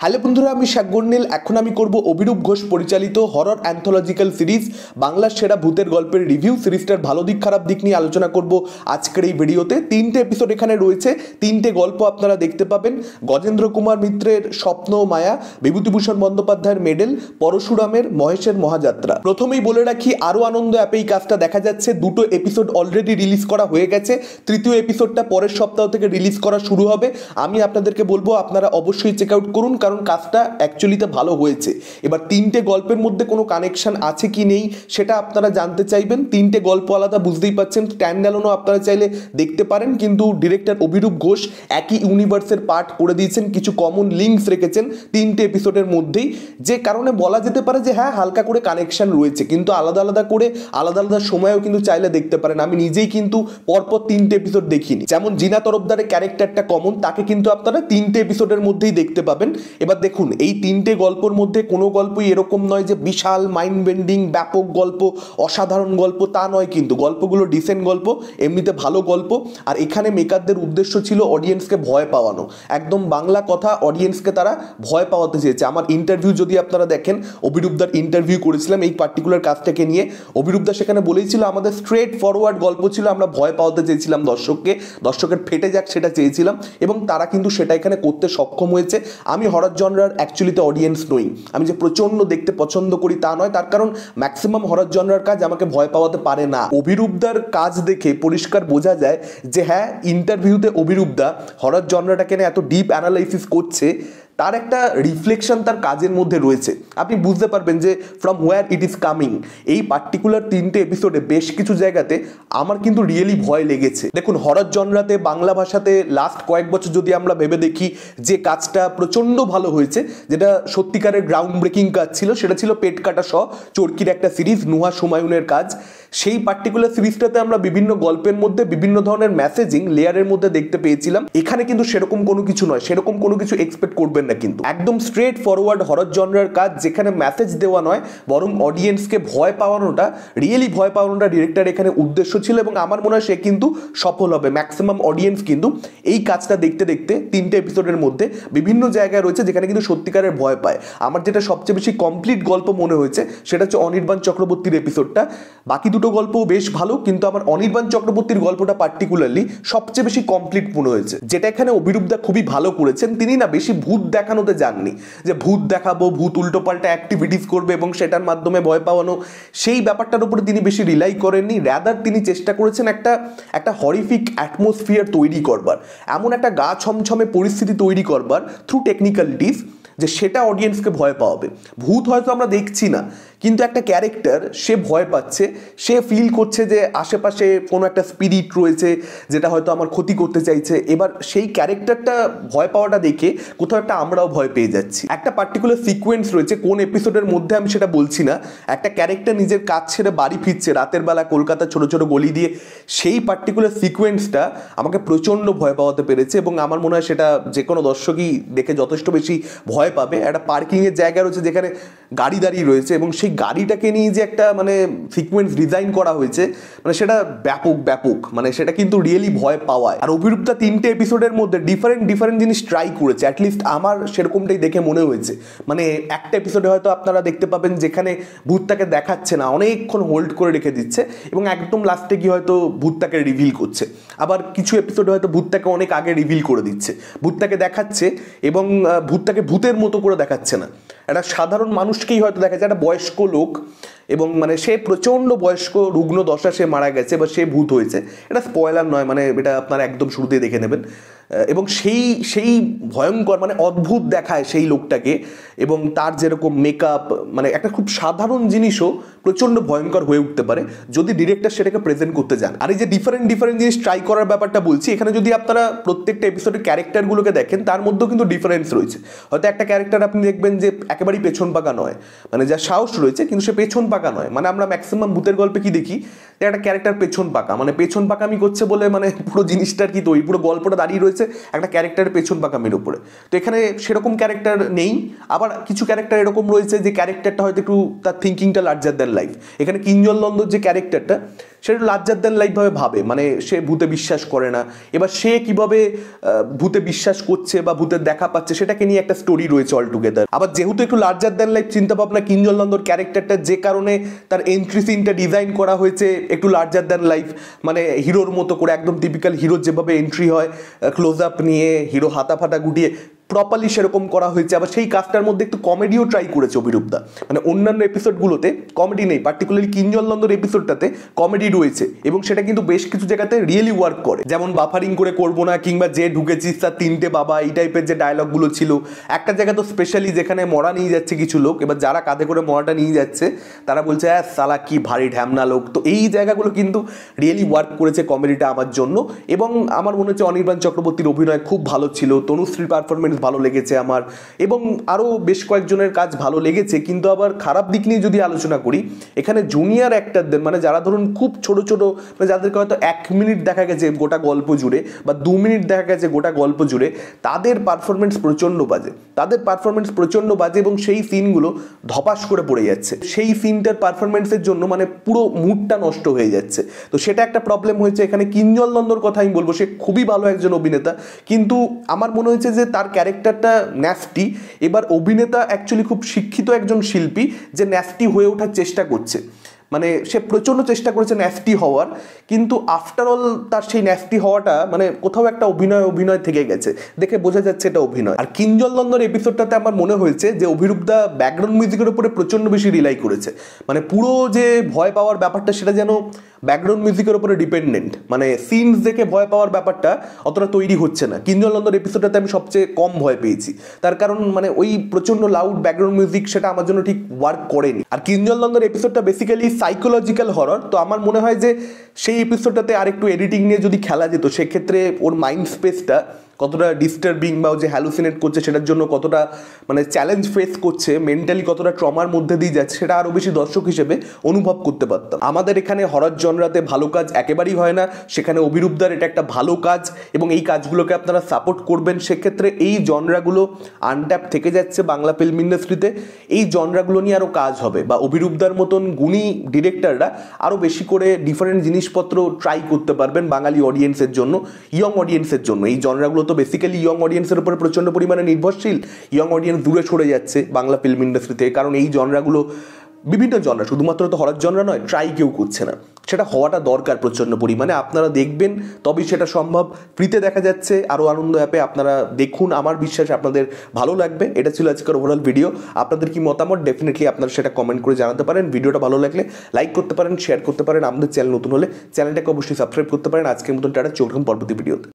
Hello বন্ধুরা, আমি শাকগর্নিল। এখন আমি করব অভিরূপ ঘোষ পরিচালিত হরর অ্যান্থোলজিক্যাল সিরিজ বাংলার সেরা ভূতের গল্পের রিভিউ। সিরিজটার ভালো দিক খারাপ দিক নিয়ে আলোচনা করব আজকের এই ভিডিওতে। 3টে এপিসোড এখানে রয়েছে, 3টে গল্প আপনারা দেখতে পাবেন। গজেন্দ্র কুমার মিত্রের স্বপ্ন ও মায়া, বিভূতিভূষণ বন্দ্যোপাধ্যায়ের মেডেল, পরশুরামের মহেশের মহাযাত্রা। প্রথমেই বলে রাখি, আরও আনন্দ অ্যাপে এই কাজটা দেখা যাচ্ছে। 2টো এপিসোড অলরেডি রিলিজ করা হয়ে গেছে, তৃতীয় এপিসোডটা পরের সপ্তাহ থেকে রিলিজ করা শুরু হবে। আমি আপনাদেরকে বলবো আপনারা অবশ্যই চেক আউট করুন, কারণ কাজটা অ্যাকচুয়ালিতে ভালো হয়েছে। এবার 3টে গল্পের মধ্যে কোনো কানেকশন আছে কি নেই সেটা আপনারা জানতে চাইবেন। 3টে গল্প আলাদা, বুঝতেই পারছেন। স্ট্যান্ডঅ্যালোনও আপনারা চাইলে দেখতে পারেন, কিন্তু ডিরেক্টর অভিরূপ ঘোষ একই ইউনিভার্সের পার্ট করে দিয়েছেন। কিছু কমন লিঙ্কস রেখেছেন 3টে এপিসোডের মধ্যেই, যে কারণে বলা যেতে পারে যে হ্যাঁ, হালকা করে কানেকশন রয়েছে, কিন্তু আলাদা আলাদা করে আলাদা আলাদা সময়েও কিন্তু চাইলে দেখতে পারেন। আমি নিজেই কিন্তু পরপর 3টে এপিসোড দেখিনি। যেমন জিনা তরফদারের ক্যারেক্টারটা কমন, তাকে কিন্তু আপনারা 3টে এপিসোডের মধ্যেই দেখতে পাবেন। এবার দেখুন, এই 3টে গল্পের মধ্যে কোনো গল্পই এরকম নয় যে বিশাল মাইন্ড বেন্ডিং ব্যাপক গল্প, অসাধারণ গল্প, তা নয়। কিন্তু গল্পগুলো ডিসেন্ট গল্প, এমনিতে ভালো গল্প। আর এখানে মেকারদের উদ্দেশ্য ছিল অডিয়েন্সকে ভয় পাওয়ানো। একদম বাংলা কথা, অডিয়েন্সকে তারা ভয় পাওয়াতে চেয়েছে। আমার ইন্টারভিউ যদি আপনারা দেখেন, অভিরূপদার ইন্টারভিউ করেছিলাম এই পার্টিকুলার কাজটাকে নিয়ে। অভিরূপদা সেখানে বলেছিল আমাদের স্ট্রেট ফরওয়ার্ড গল্প ছিল, আমরা ভয় পাওয়াতে চেয়েছিলাম দর্শককে, দর্শকের ফেটে যাক সেটা চেয়েছিলাম, এবং তারা কিন্তু সেটা এখানে করতে সক্ষম হয়েছে। আমি হরর জনরার অ্যাকচুয়ালিতে অডিয়েন্স নই, আমি যে প্রচণ্ড দেখতে পছন্দ করি তা নয়, তার কারণ ম্যাক্সিমাম হরর জনরার কাজ আমাকে ভয় পাওয়াতে পারে না। অভিরূপদার কাজ দেখে পরিষ্কার বোঝা যায় যে হ্যাঁ, ইন্টারভিউতে অভিরূপদা হরর জনরাটাকে নিয়ে এত ডিপ অ্যানালাইসিস করছে, তার একটা রিফ্লেকশন তার কাজের মধ্যে রয়েছে। আপনি বুঝতে পারবেন যে from where it is coming. এই পার্টিকুলার 3টে এপিসোডে বেশ কিছু জায়গাতে আমার কিন্তু রিয়েলি ভয় লেগেছে। দেখুন, হরর জনরাতে বাংলা ভাষাতে লাস্ট কয়েক বছর যদি আমরা ভেবে দেখি, যে কাজটা প্রচণ্ড ভালো হয়েছে, যেটা সত্যিকারের গ্রাউন্ড ব্রেকিং কাজ ছিল, সেটা ছিল পেট কাটা শ, চরকির একটা সিরিজ, নুহা হুমায়ুনের কাজ। সেই পার্টিকুলার সিরিজটাতে আমরা বিভিন্ন গল্পের মধ্যে বিভিন্ন ধরনের মেসেজিং লেয়ারের মধ্যে দেখতে পেয়েছিলাম। এখানে কিন্তু সেরকম কোনো কিছু নয়, সেরকম কোনো কিছু এক্সপেক্ট করবেন না। কিন্তু একদম স্ট্রেট ফরওয়ার্ড হরর জনরার কাজ, যেখানে মেসেজ দেওয়া নয় বরং অডিয়েন্সকে ভয় পাওয়ানোটা, রিয়েলি ভয় পাওয়ানোটা ডিরেক্টর এখানে উদ্দেশ্য ছিল, এবং আমার মনে হয় সে কিন্তু সফল হবে। ম্যাক্সিমাম অডিয়েন্স কিন্তু এই কাজটা দেখতে দেখতে 3টে এপিসোডের মধ্যে বিভিন্ন জায়গায় রয়েছে যেখানে কিন্তু সত্যিকারের ভয় পায়। আমার যেটা সবচেয়ে বেশি কমপ্লিট গল্প মনে হয়েছে সেটা হচ্ছে অনির্বাণ চক্রবর্তীর এপিসোডটা। বাকি দুটো গল্পও বেশ ভালো, কিন্তু আমার অনির্বাণ চক্রবর্তীর গল্পটা পার্টিকুলারলি সবচেয়ে বেশি কমপ্লিট মনে হয়েছে। যেটা এখানে অভিরূপদা খুবই ভালো করেছেন। তিনি না বেশি ভূত দেখানোতে যাননি, যে ভূত দেখাবো, ভূত উল্টোপাল্টা অ্যাক্টিভিটিস করবে এবং সেটার মাধ্যমে ভয় পাওয়ানো, সেই ব্যাপারটার উপরে তিনি বেশি রিলাই করেননি। রাদার তিনি চেষ্টা করেছেন একটা হরিফিক অ্যাটমসফিয়ার তৈরি করবার, এমন একটা গা ছমছমে পরিস্থিতি তৈরি করবার থ্রু টেকনিক্যালিটিস, যে সেটা অডিয়েন্সকে ভয় পাওয়াবে। ভূত হয়তো আমরা দেখছি না, কিন্তু একটা ক্যারেক্টার সে ভয় পাচ্ছে, সে ফিল করছে যে আশেপাশে কোনো একটা স্পিরিট রয়েছে যেটা হয়তো আমার ক্ষতি করতে চাইছে। এবার সেই ক্যারেক্টারটা ভয় পাওয়াটা দেখে কোথাও একটা আমরাও ভয় পেয়ে যাচ্ছি। একটা পার্টিকুলার সিকোয়েন্স রয়েছে, কোন এপিসোডের মধ্যে আমি সেটা বলছি না, একটা ক্যারেক্টার নিজের কাজ ছেড়ে বাড়ি ফিরছে রাতের বেলা কলকাতার ছোটো ছোটো গলি দিয়ে। সেই পার্টিকুলার সিকোয়েন্সটা আমাকে প্রচণ্ড ভয় পাওয়াতে পেরেছে, এবং আমার মনে হয় সেটা যে কোনো দর্শকই দেখে যথেষ্ট বেশি ভয় পাবে। একটা পার্কিংয়ের জায়গা রয়েছে যেখানে গাড়ি দাঁড়িয়ে রয়েছে, এবং সেই গাড়িটাকে নিয়ে যে একটা মানে সিকোয়েন্স ডিজাইন করা হয়েছে, মানে সেটা ব্যাপক, মানে সেটা কিন্তু রিয়েলি ভয় পাওয়ায়। আর অভিরূপদা 3টে এপিসোডের মধ্যে ডিফারেন্ট জিনিস ট্রাই করেছে, অ্যাটলিস্ট আমার সেরকমটাই দেখে মনে হয়েছে। মানে একটা এপিসোডে হয়তো আপনারা দেখতে পাবেন যেখানে ভূতটাকে দেখাচ্ছে না, অনেকক্ষণ হোল্ড করে রেখে দিচ্ছে, এবং একদম লাস্টে গিয়ে হয়তো ভূতটাকে রিভিল করছে। আবার কিছু এপিসোডে হয়তো ভূতটাকে অনেক আগে রিভিল করে দিচ্ছে, ভূতটাকে দেখাচ্ছে এবং ভূতটাকে ভূতের মতো করে দেখাচ্ছে না, একটা সাধারণ মানুষকেই হয়তো দেখাচ্ছে, একটা বয়স্ক লোক, এবং মানে সে প্রচণ্ড বয়স্ক, রুগ্ন দশা, সে মারা গেছে বা সে ভূত হয়েছে। এটা স্পয়লার নয়, মানে এটা আপনারা একদম শুরুতেই দেখে নেবেন। এবং সেই ভয়ঙ্কর মানে অদ্ভুত দেখায় সেই লোকটাকে, এবং তার যেরকম মেকআপ, মানে একটা খুব সাধারণ জিনিসও প্রচণ্ড ভয়ঙ্কর হয়ে উঠতে পারে যদি ডিরেক্টর সেটাকে প্রেজেন্ট করতে যান। আর এই যে ডিফারেন্ট জিনিস ট্রাই করার ব্যাপারটা বলছি, এখানে যদি আপনারা প্রত্যেকটা এপিসোডের ক্যারেক্টারগুলোকে দেখেন, তার মধ্যেও কিন্তু ডিফারেন্স রয়েছে। হয়তো একটা ক্যারেক্টার আপনি দেখবেন যে একেবারেই পেছন পাকা নয়, মানে যার সাহস রয়েছে কিন্তু সে পেছন পাকা নয়। মানে আমরা ম্যাক্সিমাম ভূতের গল্পে কি দেখি, একটা ক্যারেক্টার পেছন পাকা, মানে পেছন পাকামি করছে বলে মানে পুরো জিনিসটার কি তৈরি, পুরো গল্পটা দাঁড়িয়ে রয়েছে একটা ক্যারেক্টারের পেছন পাকামির উপরে। তো এখানে সেরকম ক্যারেক্টার নেই। আবার কিছু ক্যারেক্টার এরকম রয়েছে যে ক্যারেক্টারটা হয়তো একটু তার থিঙ্কিংটা লার্জার দ্যান লাইফ। এখানে কিঞ্জল নন্দর যে ক্যারেক্টারটা, সেটা লার্জার দ্যান লাইফ ভাবে ভাবে, মানে সে ভূতে বিশ্বাস করে না। এবার সে কিভাবে ভূতে বিশ্বাস করছে বা ভূতের দেখা পাচ্ছে সেটাকে নিয়ে একটা স্টোরি রয়েছে অল টুগেদার। আবার যেহেতু একটু লার্জার দ্যান লাইফ চিন্তা ভাবনা কিঞ্জল নন্দর ক্যারেক্টারটা, যে কারণে তার এন্ট্রি সিনটা ডিজাইন করা হয়েছে একটু লার্জার দ্যান লাইফ, মানে হিরোর মতো করে, একদম টিপিক্যাল হিরোর যেভাবে এন্ট্রি হয়, ক্লোজ আপ নিয়ে হিরো হাতা ফাটা গুটিয়ে প্রপারলি সেরকম করা হয়েছে। আবার সেই কাজটার মধ্যে একটু কমেডিও ট্রাই করেছে অভিরূপদা, মানে অন্যান্য এপিসোডগুলোতে কমেডি নেই, পার্টিকুলারলি কিঞ্জল নন্দর এপিসোডটাতে কমেডি রয়েছে এবং সেটা কিন্তু বেশ কিছু জায়গাতে রিয়েলি ওয়ার্ক করে। যেমন বাফারিং করে করবো না, কিংবা যে ঢুকেছিস তার তিনটে বাবা, এই টাইপের যে ডায়লগগুলো ছিল। একটা জায়গা তো স্পেশালি যেখানে মরা নিয়ে যাচ্ছে কিছু লোক, এবার যারা কাঁধে করে মরাটা নিয়ে যাচ্ছে তারা বলছে হ্যাঁ সালা কি ভারী ঢ্যামনা লোক। তো এই জায়গাগুলো কিন্তু রিয়েলি ওয়ার্ক করেছে কমেডিটা আমার জন্য। এবং আমার মনে হচ্ছে অনির্বাণ চক্রবর্তীর অভিনয় খুব ভালো ছিল, তনুশ্রীর পারফরমেন্স ভালো লেগেছে আমার, এবং আরও বেশ কয়েকজনের কাজ ভালো লেগেছে। কিন্তু আবার খারাপ দিক নিয়ে যদি আলোচনা করি, এখানে জুনিয়র অ্যাক্টরদের, মানে যারা ধরুন খুব ছোট ছোট, মানে যাদেরকে হয়তো 1 মিনিট দেখা গেছে গোটা গল্প জুড়ে বা 2 মিনিট দেখা গেছে গোটা গল্প জুড়ে, তাদের পারফরমেন্স প্রচণ্ড বাজে এবং সেই সিনগুলো ধপাস করে পড়ে যাচ্ছে। সেই সিনটার পারফরমেন্সের জন্য মানে পুরো মুডটা নষ্ট হয়ে যাচ্ছে। তো সেটা একটা প্রবলেম হয়েছে এখানে। কিঞ্জল নন্দর কথা আমি বলবো, সে খুবই ভালো একজন অভিনেতা, কিন্তু আমার মনে হয়েছে যে তার ক্যারেক্টারটা ন্যাস্টি। এবার অভিনেতা অ্যাকচুয়ালি খুব শিক্ষিত একজন শিল্পী, যে ন্যাস্টি হয়ে ওঠার চেষ্টা করছে, মানে সে প্রচণ্ড চেষ্টা করেছে ন্যাস্টি হওয়ার, কিন্তু আফটার অল তার সেই ন্যাস্টি হওয়াটা মানে কোথাও একটা অভিনয় থেকে গেছে, দেখে বোঝা যাচ্ছে এটা অভিনয়। আর কিঞ্জল নন্দর এপিসোডটাতে আমার মনে হয়েছে যে অভিরূপদা ব্যাকগ্রাউন্ড মিউজিকের উপরে প্রচণ্ড বেশি রিলাই করেছে, মানে পুরো যে ভয় পাওয়ার ব্যাপারটা সেটা যেন ব্যাকগ্রাউন্ড মিউজিকের উপরে ডিপেন্ডেন্ট, মানে সিনস দেখে ভয় পাওয়ার ব্যাপারটা অতটা তৈরি হচ্ছে না। কিঞ্জল নন্দর এপিসোডটাতে আমি সবচেয়ে কম ভয় পেয়েছি, তার কারণ মানে ওই প্রচণ্ড লাউড ব্যাকগ্রাউন্ড মিউজিক সেটা আমার জন্য ঠিক ওয়ার্ক করেনি। আর কিঞ্জল নন্দর এপিসোডটা বেসিক্যালি সাইকোলজিক্যাল হরর, তো আমার মনে হয় যে সেই এপিসোডটাতে আরেকটু এডিটিং নিয়ে যদি খেলা যেত, সেক্ষেত্রে ওর মাইন্ড স্পেসটা কতটা ডিস্টার্বিং বা ও যে হ্যালুসিনেট করছে সেটার জন্য কতটা মানে চ্যালেঞ্জ ফেস করছে, মেন্টালি কতটা ট্রমার মধ্যে দিয়ে যাচ্ছে, সেটা আরও বেশি দর্শক হিসেবে অনুভব করতে পারতাম। আমাদের এখানে হরর জনরাতে ভালো কাজ একেবারেই হয় না, সেখানে অভিরূপদার এটা একটা ভালো কাজ এবং এই কাজগুলোকে আপনারা সাপোর্ট করবেন। সেক্ষেত্রে এই জনরাগুলো আনট্যাপ থেকে যাচ্ছে বাংলা ফিল্ম ইন্ডাস্ট্রিতে, এই জনরাগুলো নিয়ে আরও কাজ হবে বা অভিরূপদার মতন গুণী ডিরেক্টররা আরও বেশি করে ডিফারেন্ট জিনিসপত্র ট্রাই করতে পারবেন বাঙালি অডিয়েন্সের জন্য, ইয়ং অডিয়েন্সের জন্য। এই জনরাগুলো তো বেসিক্যালি ইয়ং অডিয়েন্সের উপরে প্রচণ্ড পরিমাণে নির্ভরশীল, ইয়ং অডিয়েন্স দূরে সরে যাচ্ছে বাংলা ফিল্ম ইন্ডাস্ট্রি থেকে, কারণ এই জনরাগুলো বিভিন্ন জনরা, শুধুমাত্র তো হরর জনরা নয়, ট্রাই কেউ করছে না, সেটা হওয়াটা দরকার প্রচণ্ড পরিমাণে। আপনারা দেখবেন তবেই সেটা সম্ভব। ফ্রিতে দেখা যাচ্ছে আরও আনন্দ অ্যাপে, আপনারা দেখুন, আমার বিশ্বাস আপনাদের ভালো লাগবে। এটা ছিল আজকের ওভারঅল ভিডিও। আপনাদের কি মতামত ডেফিনেটলি আপনারা সেটা কমেন্ট করে জানাতে পারেন। ভিডিওটা ভালো লাগলে লাইক করতে পারেন, শেয়ার করতে পারেন। আমাদের চ্যানেল নতুন হলে চ্যানেলটাকে অবশ্যই সাবস্ক্রাইব করতে পারেন। আজকের মতন টাটা, চলুন পরবর্তী ভিডিওতে।